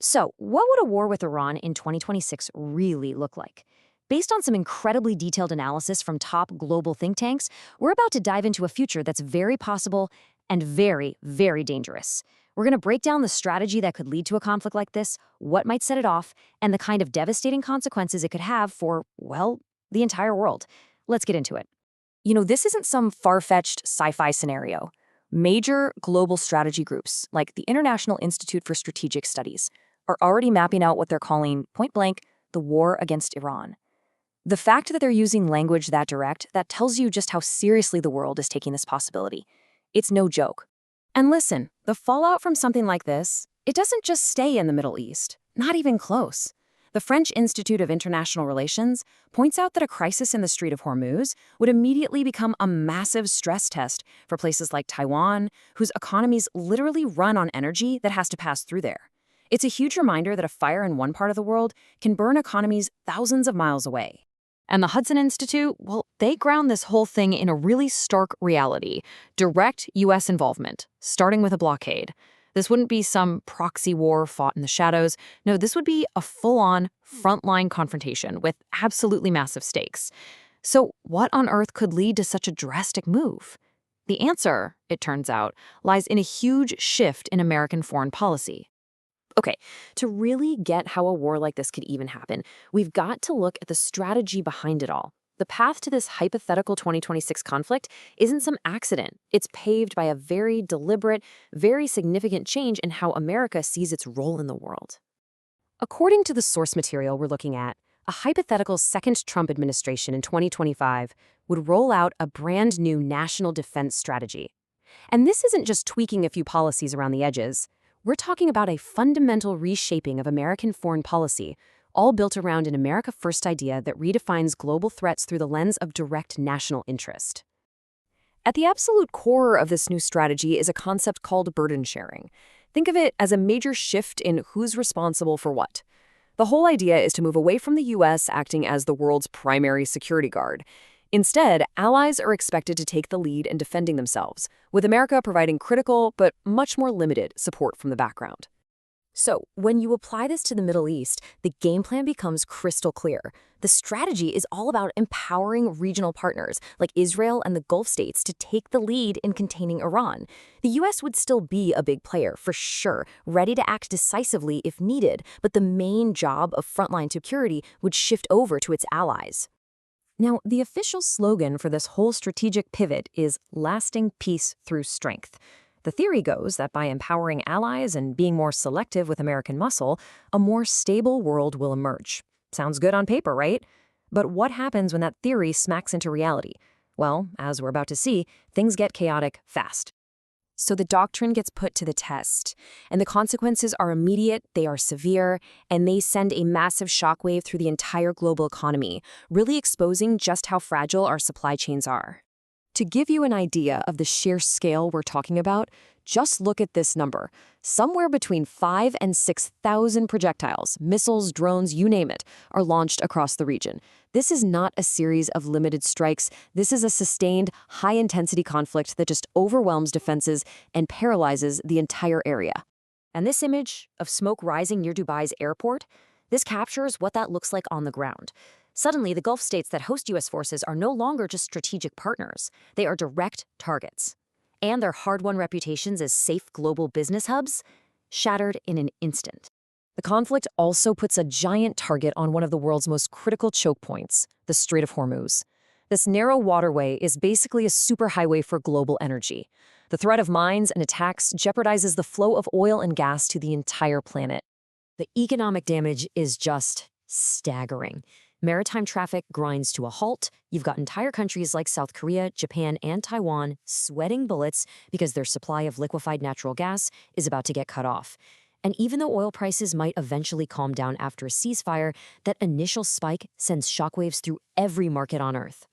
So, what would a war with Iran in 2026 really look like? Based on some incredibly detailed analysis from top global think tanks, we're about to dive into a future that's very possible and very, very dangerous. We're going to break down the strategy that could lead to a conflict like this, what might set it off, and the kind of devastating consequences it could have for, well, the entire world. Let's get into it. This isn't some far-fetched sci-fi scenario. Major global strategy groups, like the International Institute for Strategic Studies, are already mapping out what they're calling, point-blank, the war against Iran. The fact that they're using language that direct, that tells you just how seriously the world is taking this possibility. It's no joke. And listen, the fallout from something like this, it doesn't just stay in the Middle East. Not even close. The French Institute of International Relations points out that a crisis in the Strait of Hormuz would immediately become a massive stress test for places like Taiwan, whose economies literally run on energy that has to pass through there. It's a huge reminder that a fire in one part of the world can burn economies thousands of miles away. And the Hudson Institute, well, they ground this whole thing in a really stark reality: direct U.S. involvement, starting with a blockade. This wouldn't be some proxy war fought in the shadows. No, this would be a full-on, frontline confrontation with absolutely massive stakes. So what on earth could lead to such a drastic move? The answer, it turns out, lies in a huge shift in American foreign policy. Okay, to really get how a war like this could even happen, we've got to look at the strategy behind it all. The path to this hypothetical 2026 conflict isn't some accident. It's paved by a very deliberate, very significant change in how America sees its role in the world. According to the source material we're looking at, a hypothetical second Trump administration in 2025 would roll out a brand new national defense strategy. And this isn't just tweaking a few policies around the edges. We're talking about a fundamental reshaping of American foreign policy, all built around an America First idea that redefines global threats through the lens of direct national interest. At the absolute core of this new strategy is a concept called burden sharing. Think of it as a major shift in who's responsible for what. The whole idea is to move away from the U.S. acting as the world's primary security guard. Instead, allies are expected to take the lead in defending themselves, with America providing critical but much more limited support from the background. So, when you apply this to the Middle East, the game plan becomes crystal clear. The strategy is all about empowering regional partners like Israel and the Gulf states to take the lead in containing Iran. The U.S. would still be a big player, for sure, ready to act decisively if needed, but the main job of frontline security would shift over to its allies. Now, the official slogan for this whole strategic pivot is lasting peace through strength. The theory goes that by empowering allies and being more selective with American muscle, a more stable world will emerge. Sounds good on paper, right? But what happens when that theory smacks into reality? Well, as we're about to see, things get chaotic fast. So the doctrine gets put to the test, and the consequences are immediate, they are severe, and they send a massive shockwave through the entire global economy, really exposing just how fragile our supply chains are. To give you an idea of the sheer scale we're talking about, just look at this number. Somewhere between 5,000 and 6,000 projectiles, missiles, drones, you name it, are launched across the region. This is not a series of limited strikes. This is a sustained, high-intensity conflict that just overwhelms defenses and paralyzes the entire area. And this image of smoke rising near Dubai's airport, this captures what that looks like on the ground. Suddenly, the Gulf states that host U.S. forces are no longer just strategic partners. They are direct targets. And their hard-won reputations as safe global business hubs shattered in an instant. The conflict also puts a giant target on one of the world's most critical choke points, the Strait of Hormuz. This narrow waterway is basically a superhighway for global energy. The threat of mines and attacks jeopardizes the flow of oil and gas to the entire planet. The economic damage is just staggering. Maritime traffic grinds to a halt. You've got entire countries like South Korea, Japan, and Taiwan sweating bullets because their supply of liquefied natural gas is about to get cut off. And even though oil prices might eventually calm down after a ceasefire, that initial spike sends shockwaves through every market on Earth.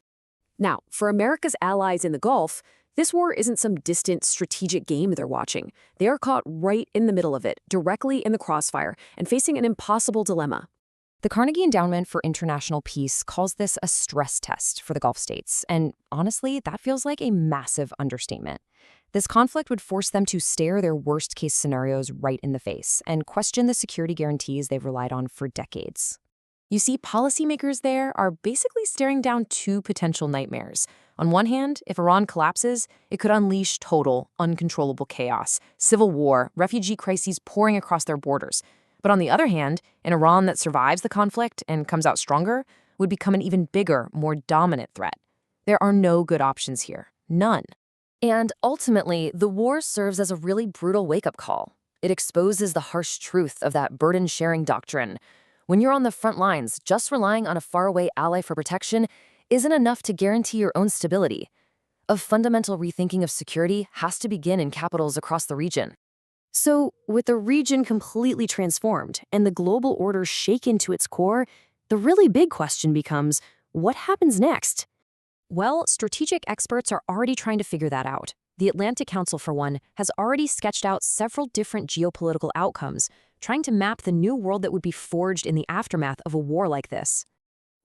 Now, for America's allies in the Gulf, this war isn't some distant strategic game they're watching. They are caught right in the middle of it, directly in the crossfire, and facing an impossible dilemma. The Carnegie Endowment for International Peace calls this a stress test for the Gulf states, and honestly, that feels like a massive understatement. This conflict would force them to stare their worst-case scenarios right in the face and question the security guarantees they've relied on for decades. You see, policymakers there are basically staring down two potential nightmares. On one hand, if Iran collapses, it could unleash total, uncontrollable chaos, civil war, refugee crises pouring across their borders. But on the other hand, an Iran that survives the conflict and comes out stronger would become an even bigger, more dominant threat. There are no good options here. None. And ultimately, the war serves as a really brutal wake-up call. It exposes the harsh truth of that burden-sharing doctrine. When you're on the front lines, just relying on a faraway ally for protection isn't enough to guarantee your own stability. A fundamental rethinking of security has to begin in capitals across the region. So, with the region completely transformed and the global order shaken to its core, the really big question becomes, what happens next? Well, strategic experts are already trying to figure that out. The Atlantic Council, for one, has already sketched out several different geopolitical outcomes, trying to map the new world that would be forged in the aftermath of a war like this.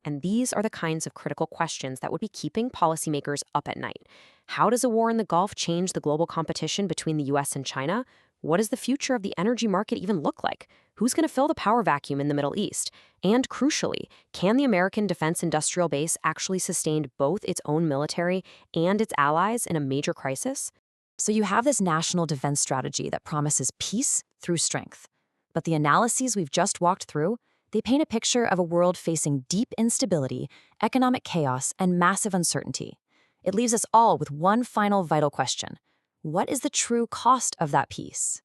And these are the kinds of critical questions that would be keeping policymakers up at night. How does a war in the Gulf change the global competition between the US and China? What does the future of the energy market even look like? Who's going to fill the power vacuum in the Middle East? And crucially, can the American defense industrial base actually sustain both its own military and its allies in a major crisis? So you have this national defense strategy that promises peace through strength. But the analyses we've just walked through, they paint a picture of a world facing deep instability, economic chaos, and massive uncertainty. It leaves us all with one final vital question. What is the true cost of that peace?